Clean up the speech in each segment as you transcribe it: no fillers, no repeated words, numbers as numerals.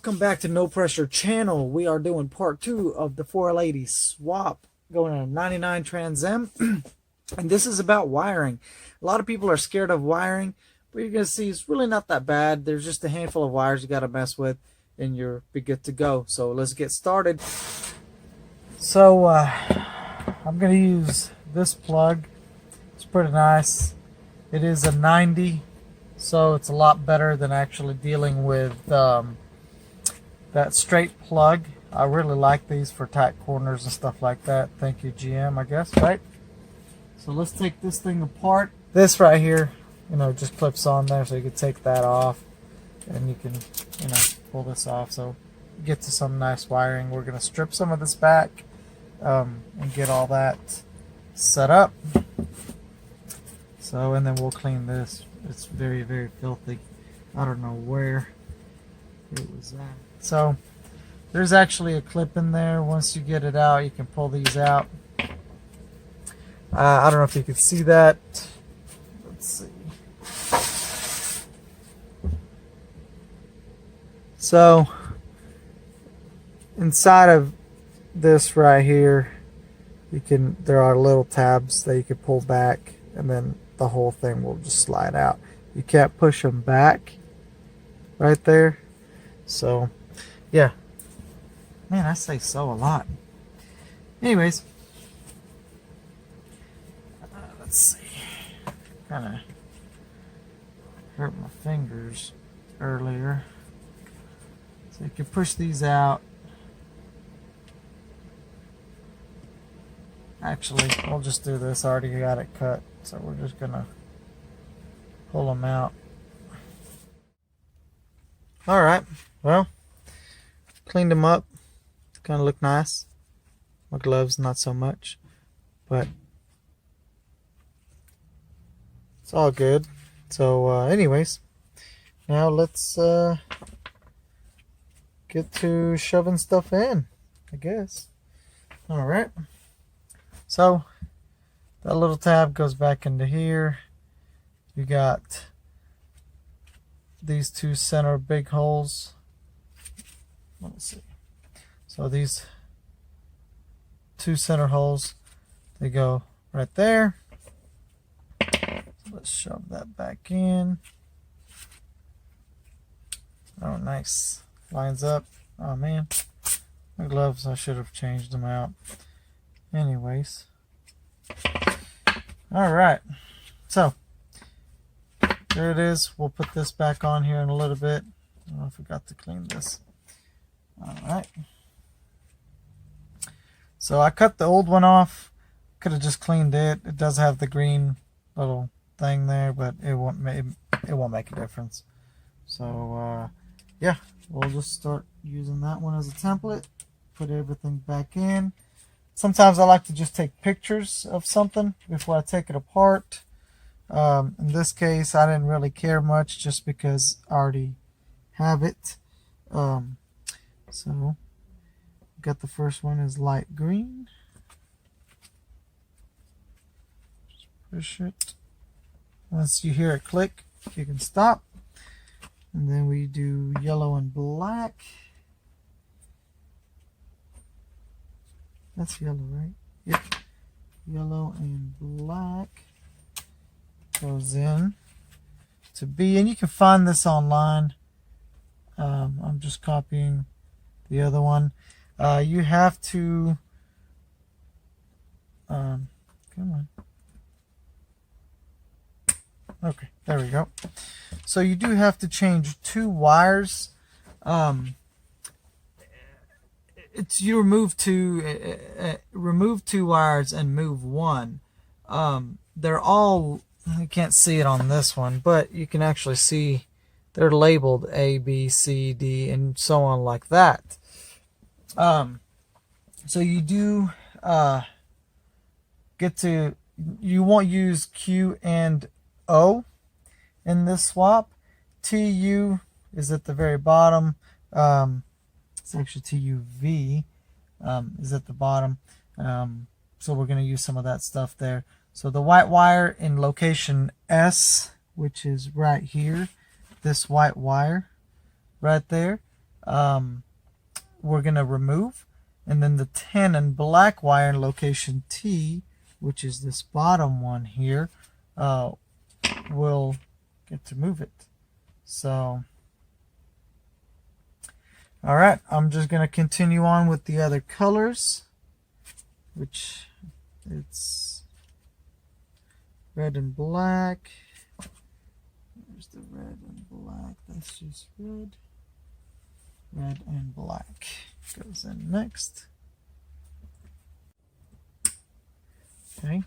Welcome back to No Pressure Channel. We are doing part 2 of the 480 swap going on a 99 Trans Am. And this is about wiring. A lot of people are scared of wiring, but you're going to see it's really not that bad. There's just a handful of wires you got to mess with and you're be good to go. So let's get started. So I'm going to use this plug. It's pretty nice. It is a 90, so it's a lot better than actually dealing with that straight plug. I really like these for tight corners and stuff like that. Thank you, GM, I guess, right? So let's take this thing apart. This right here, just clips on there, so you can take that off and you can, pull this off. So you get to some nice wiring. We're going to strip some of this back and get all that set up. So, and then we'll clean this. It's very, very filthy. I don't know where it was at. So there's actually a clip in there. Once you get it out, you can pull these out. I don't know if you can see that. Let's see. So inside of this right here, there are little tabs that you can pull back, and then the whole thing will just slide out. You can't push them back right there. So yeah, man, I say so a lot. Anyways, let's see. Kind of hurt my fingers earlier. So you can push these out. Actually, we'll just do this. I already got it cut, so we're just gonna pull them out. All right. Well, cleaned them up. Kind of look nice. My gloves, not so much, but it's all good. So, anyways, now let's get to shoving stuff in, I guess. All right. So that little tab goes back into here. You got these two center big holes. Let me see. So these two center holes, they go right there. So let's shove that back in. Oh, nice. Lines up. Oh man, my gloves, I should have changed them out. Anyways, all right, so there it is. We'll put this back on here in a little bit. Oh, I forgot to clean this. All right, so I cut the old one off. Could have just cleaned it. It does have the green little thing there, but it won't make a difference. So yeah, we'll just start using that one as a template. Put everything back in. Sometimes I like to just take pictures of something before I take it apart. In this case, I didn't really care much just because I already have it. So, got the first one is light green. Just push it. Once you hear it click, you can stop. And then we do yellow and black. That's yellow, right? Yep. Yellow and black goes in to B, and you can find this online. I'm just copying the other one. You have to come on. Okay, there we go. So you do have to change two wires. You remove two wires and move one. They're all, you can't see it on this one, but you can actually see they're labeled A, B, C, D, and so on like that. So you do you won't use Q and O in this swap. TU is at the very bottom. It's actually TUV is at the bottom. So we're going to use some of that stuff there. So the white wire in location S, which is right here, this white wire right there, we're going to remove. And then the 10 and black wire in location T, which is this bottom one here, we'll get to move it. So, all right, I'm just going to continue on with the other colors, which it's red and black. There's the red and black. That's just red. Red and black goes in next. Okay.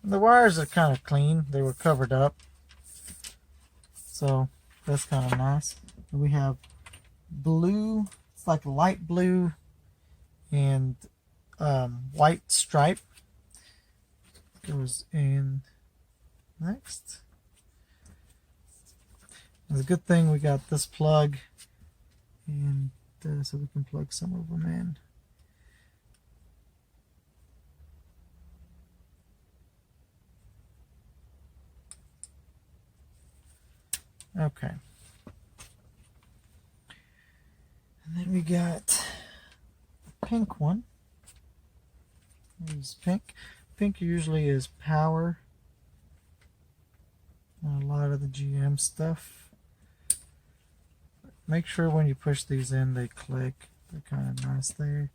And the wires are kind of clean. They were covered up. So that's kind of nice. And we have blue. It's like light blue and white stripe goes in next. It's a good thing we got this plug, and so we can plug some of them in. Okay. And then we got a pink one. Here's pink. Pink usually is power. A lot of the GM stuff. Make sure when you push these in, they click. They're kind of nice there.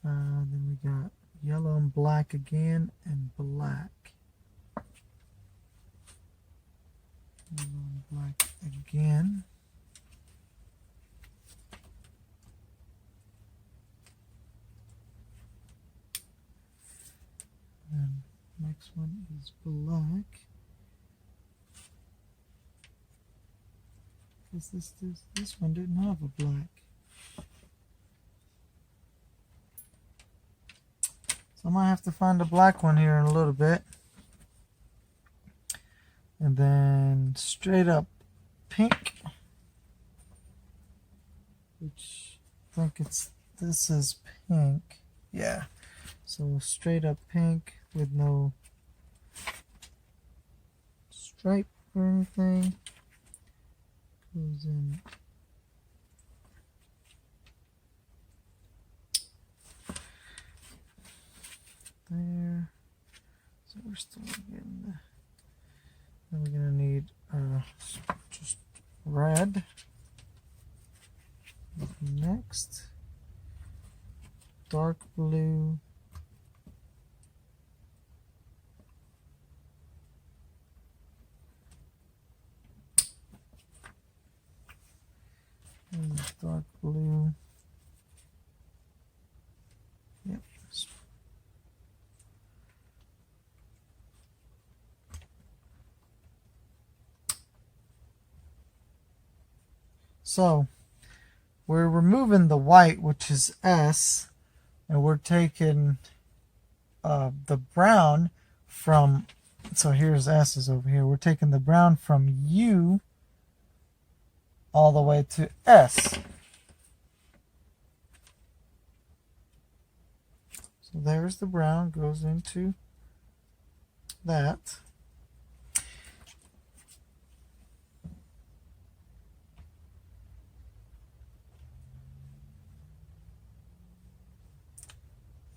Then we got yellow and black again, and black. Yellow and black again. And next one is black. Because this one didn't have a black. So I might have to find a black one here in a little bit. And then straight up pink, which I think this is pink. Yeah. So straight up pink with no stripe or anything. Goes in there. So we're still getting the. Then we're gonna need just red. Next, dark blue. And dark blue. Yep. So we're removing the white, which is S, and we're taking the brown from, so here's S is over here. We're taking the brown from U all the way to S. So there's the brown, goes into that.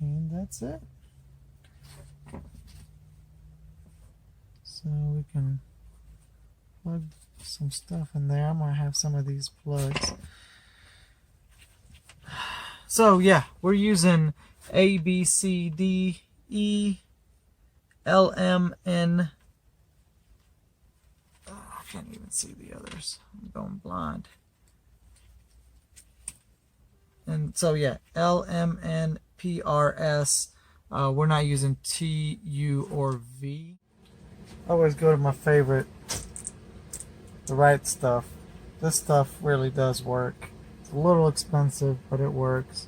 And that's it. So we can plug some stuff in there. I'm going to have some of these plugs. So yeah, we're using A, B, C, D, E, L, M, N. Oh, I can't even see the others. I'm going blind. And so yeah, L, M, N, P, R, S. We're not using T, U, or V. I always go to my favorite, the right stuff. This stuff really does work. It's a little expensive, but it works.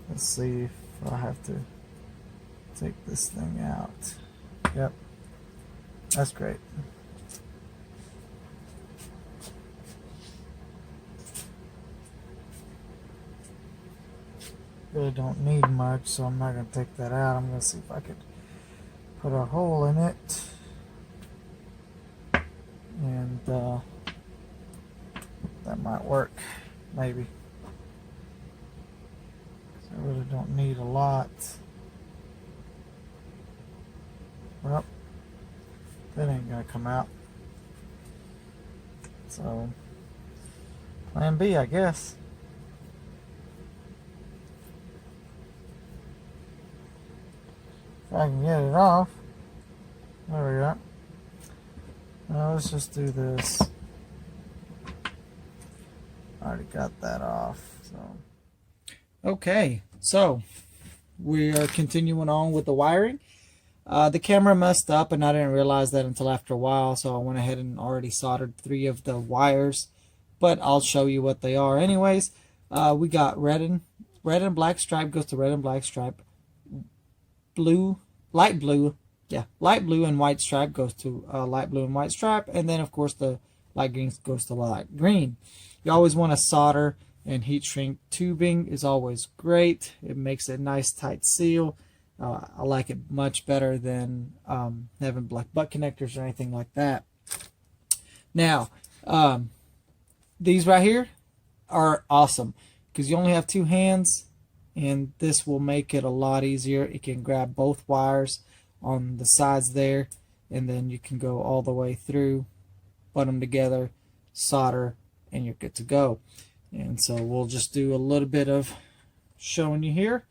Let's see if I have to take this thing out. Yep, that's great. Really don't need much, so I'm not going to take that out. I'm going to see if I could put a hole in it. And that might work. maybe. So I really don't need a lot. Well, that ain't gonna come out. So, plan B, I guess. If I can get it off. There we go. Now let's just do this. Already got that off. So, okay, so we are continuing on with the wiring. The camera messed up and I didn't realize that until after a while, so I went ahead and already soldered 3 of the wires, but I'll show you what they are anyways. We got red and black stripe goes to red and black stripe. Light blue and white stripe goes to light blue and white stripe, and then of course the light green goes to light green. You always want to solder, and heat shrink tubing is always great. It makes a nice tight seal. I like it much better than having black butt connectors or anything like that. Now, these right here are awesome because you only have 2 hands, and this will make it a lot easier. It can grab both wires on the sides there, and then you can go all the way through, put them together, solder, and you're good to go. And so we'll just do a little bit of showing you here.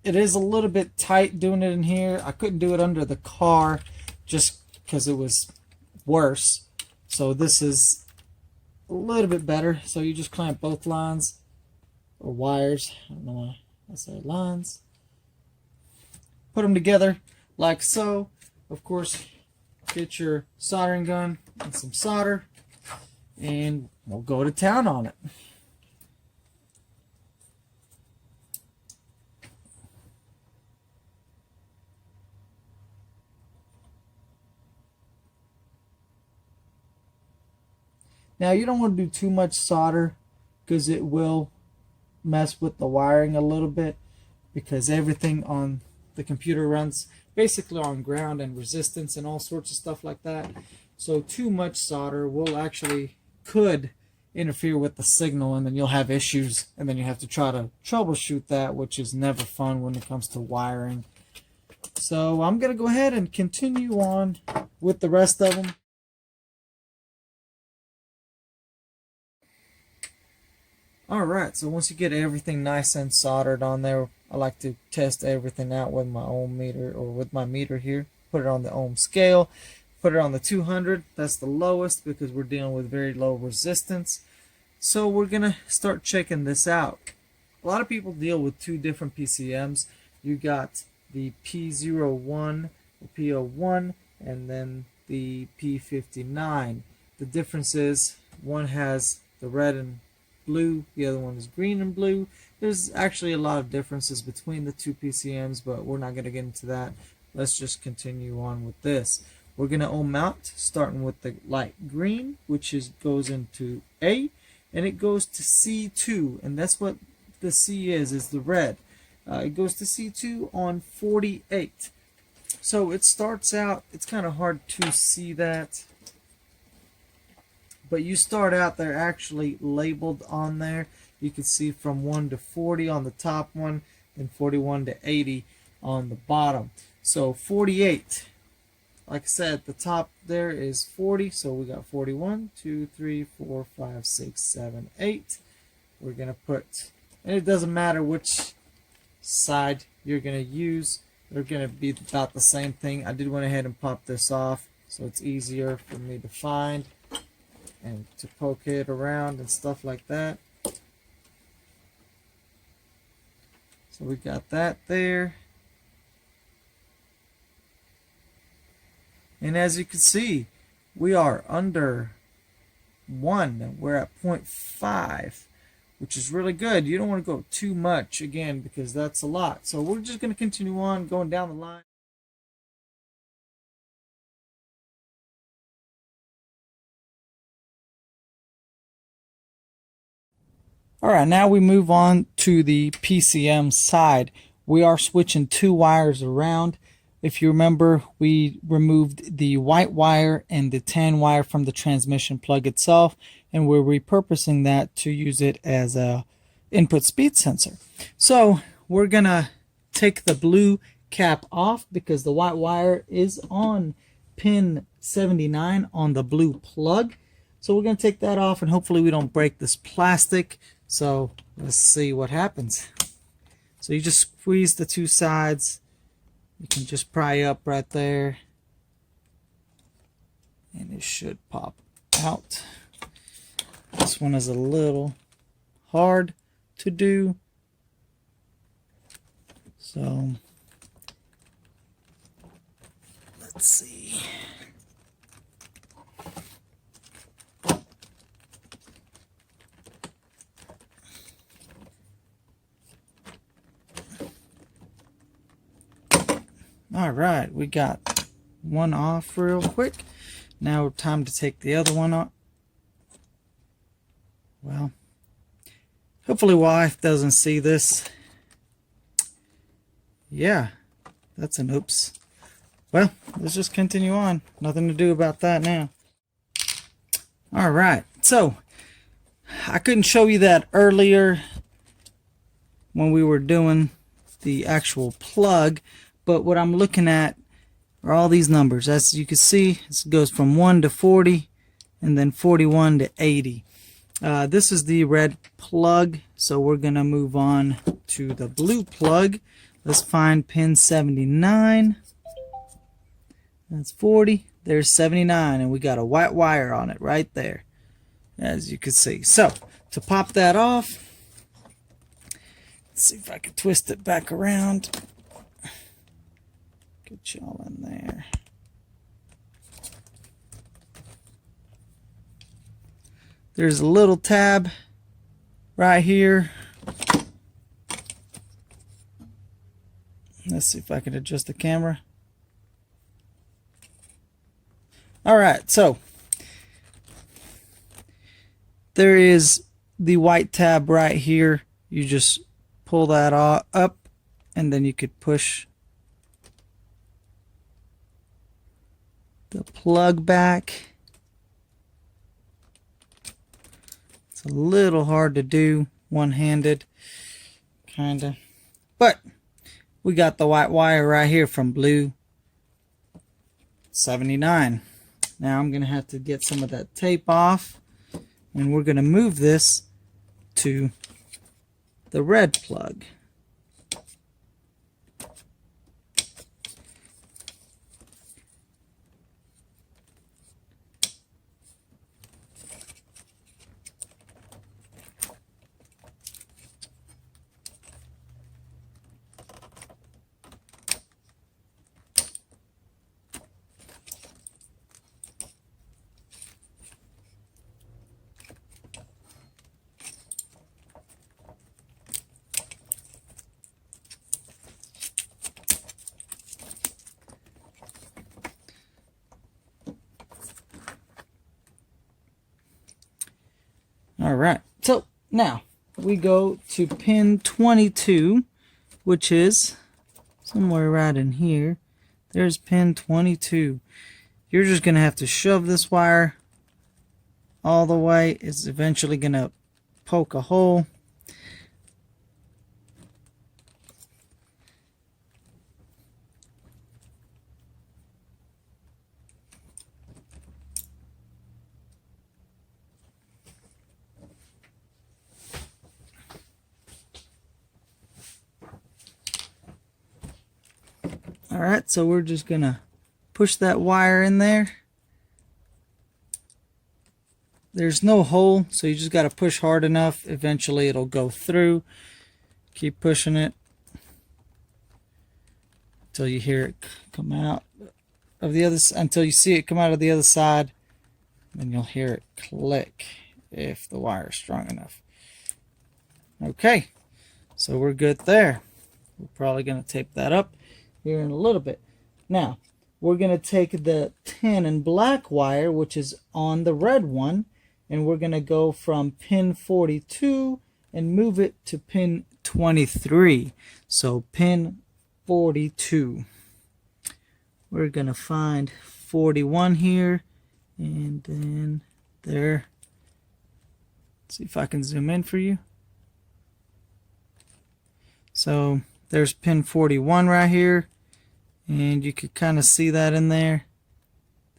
It is a little bit tight doing it in here. I couldn't do it under the car just because it was worse. So this is a little bit better. So you just clamp both lines or wires. I don't know why I say lines. Put them together like so. Of course, get your soldering gun and some solder, and we'll go to town on it. Now you don't want to do too much solder because it will mess with the wiring a little bit, because everything on the computer runs basically on ground and resistance and all sorts of stuff like that. So too much solder could interfere with the signal, and then you'll have issues, and then you have to try to troubleshoot that, which is never fun when it comes to wiring. So I'm going to go ahead and continue on with the rest of them. Alright, so once you get everything nice and soldered on there, I like to test everything out with my ohm meter, or with my meter here. Put it on the ohm scale, put it on the 200, that's the lowest because we're dealing with very low resistance. So we're going to start checking this out. A lot of people deal with 2 different PCMs. You got the P01, the P01, and then the P59. The difference is one has the red and blue, the other one is green and blue. There's actually a lot of differences between the 2 PCMs, but we're not going to get into that. Let's just continue on with this. We're going to ohm out, starting with the light green, which goes into A, and it goes to C2, and that's what the C is the red. It goes to C2 on 48. So it starts out, it's kind of hard to see that, but you start out, they're actually labeled on there. You can see from 1 to 40 on the top one, and 41 to 80 on the bottom. So 48, like I said, the top there is 40, so we got 41, 2, 3, 4, 5, 6, 7, 8. We're going to put, and it doesn't matter which side you're going to use, they're going to be about the same thing. I did went ahead and pop this off so it's easier for me to find and to poke it around and stuff like that. So we got that there. And as you can see, we are under 1. We're at 0.5, which is really good. You don't want to go too much, again, because that's a lot. So we're just going to continue on going down the line. Alright, now we move on to the PCM side. We are switching 2 wires around. If you remember, we removed the white wire and the tan wire from the transmission plug itself. and we're repurposing that to use it as a input speed sensor. So we're gonna take the blue cap off because the white wire is on pin 79 on the blue plug. So we're gonna take that off, and hopefully we don't break this plastic. So let's see what happens. So you just squeeze the two sides. You can just pry up right there, and it should pop out. This one is a little hard to do, so let's see. All right, we got one off real quick. Now time to take the other one off. Well, hopefully wife doesn't see this. Yeah, that's an oops. Well, let's just continue on. Nothing to do about that now. All right, so I couldn't show you that earlier when we were doing the actual plug, but what I'm looking at are all these numbers. As you can see, it goes from 1 to 40 and then 41 to 80. This is the red plug, so we're gonna move on to the blue plug. Let's find pin 79. That's 40. There's 79, and we got a white wire on it right there, as you can see. So to pop that off, let's see if I can twist it back around. Get y'all in there. There's a little tab right here. Let's see if I can adjust the camera. All right, so there is the white tab right here. You just pull that up, and then you could push the plug back. It's a little hard to do one-handed, kinda, but we got the white wire right here from blue 79. Now I'm gonna have to get some of that tape off, and we're gonna move this to the red plug. All right, so now we go to pin 22, which is somewhere right in here. There's pin 22. You're just gonna have to shove this wire all the way. It's eventually gonna poke a hole. Alright, so we're just gonna push that wire in there. There's no hole, so you just gotta push hard enough. Eventually it'll go through. Keep pushing it until you hear it come out of the other, until you see it come out of the other side. Then you'll hear it click if the wire is strong enough. Okay, so we're good there. We're probably gonna tape that up here in a little bit. Now we're going to take the tin and black wire, which is on the red one, and we're going to go from pin 42 and move it to pin 23. So pin 42, we're going to find 41 here, and then there See if I can zoom in for you. So there's pin 41 right here, and you could kind of see that in there.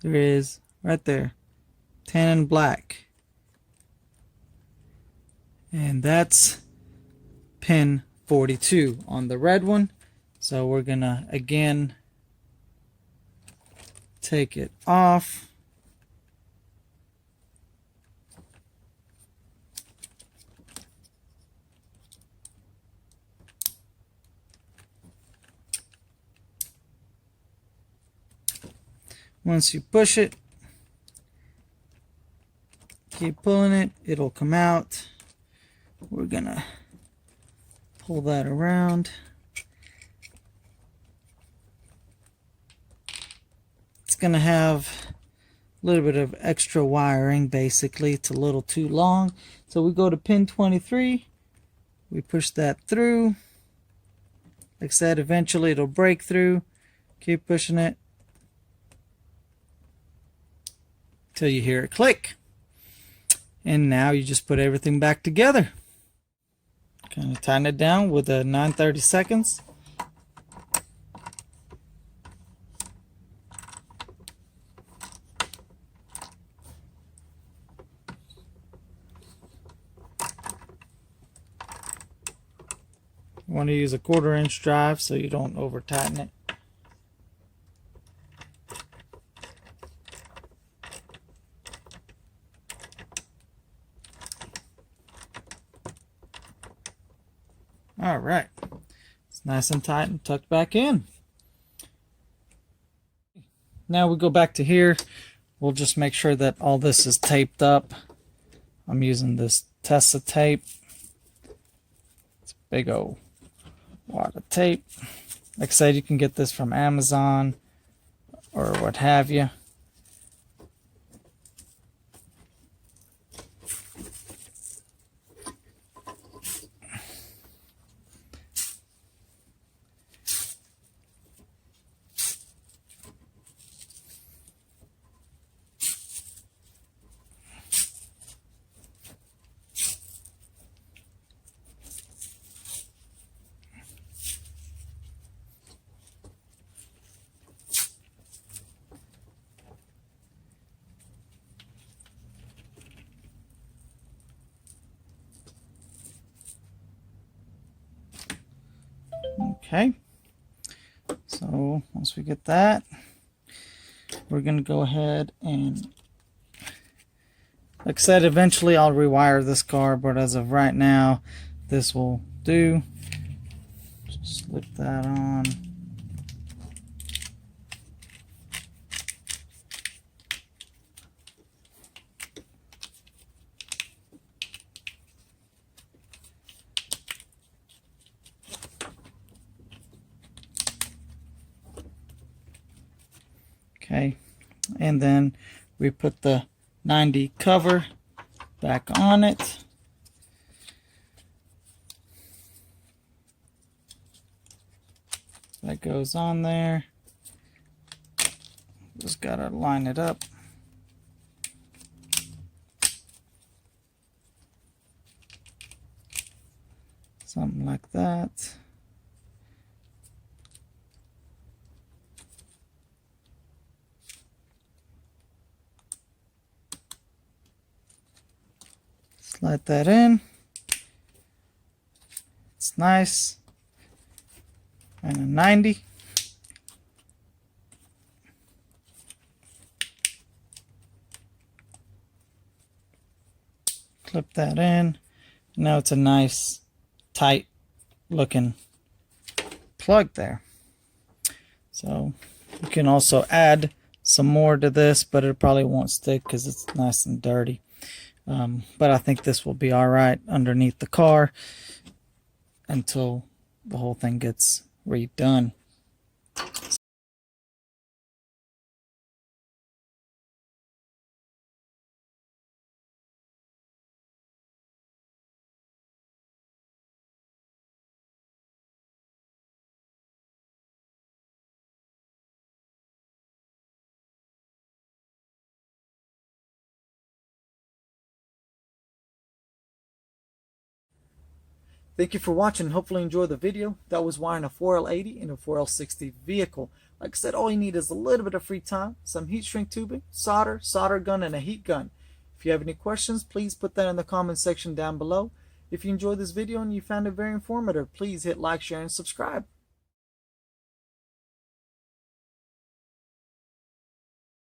There is right there, 10 in black, and that's pin 42 on the red one. So we're gonna again take it off. Once you push it, keep pulling it, it'll come out. We're gonna pull that around. It's gonna have a little bit of extra wiring. Basically, it's a little too long. So we go to pin 23, we push that through. Like I said, eventually it'll break through. Keep pushing it till you hear it click. And now you just put everything back together. Kind of tighten it down with a 9/32. You want to use a 1/4 inch drive so you don't over tighten it. All right, it's nice and tight and tucked back in. Now we go back to here. We'll just make sure that all this is taped up. I'm using this Tessa tape. It's a big old wad of tape. Like I said, you can get this from Amazon or what have you. Okay, so once we get that, we're going to go ahead and, like I said, eventually I'll rewire this car, but as of right now, this will do. Just slip that on. Okay, and then we put the 90 cover back on it. That goes on there. Just gotta line it up. Something like that. Slide that in. It's nice. And a 90. Clip that in. Now it's a nice, tight looking plug there. So you can also add some more to this, but it probably won't stick because it's nice and dirty. But I think this will be all right underneath the car until the whole thing gets redone. Thank you for watching. Hopefully you enjoyed the video. That was wiring a 4L80 and a 4L60 vehicle. Like I said, all you need is a little bit of free time, some heat shrink tubing, solder gun, and a heat gun. If you have any questions, please put that in the comment section down below. If you enjoyed this video and you found it very informative, please hit like, share, and subscribe.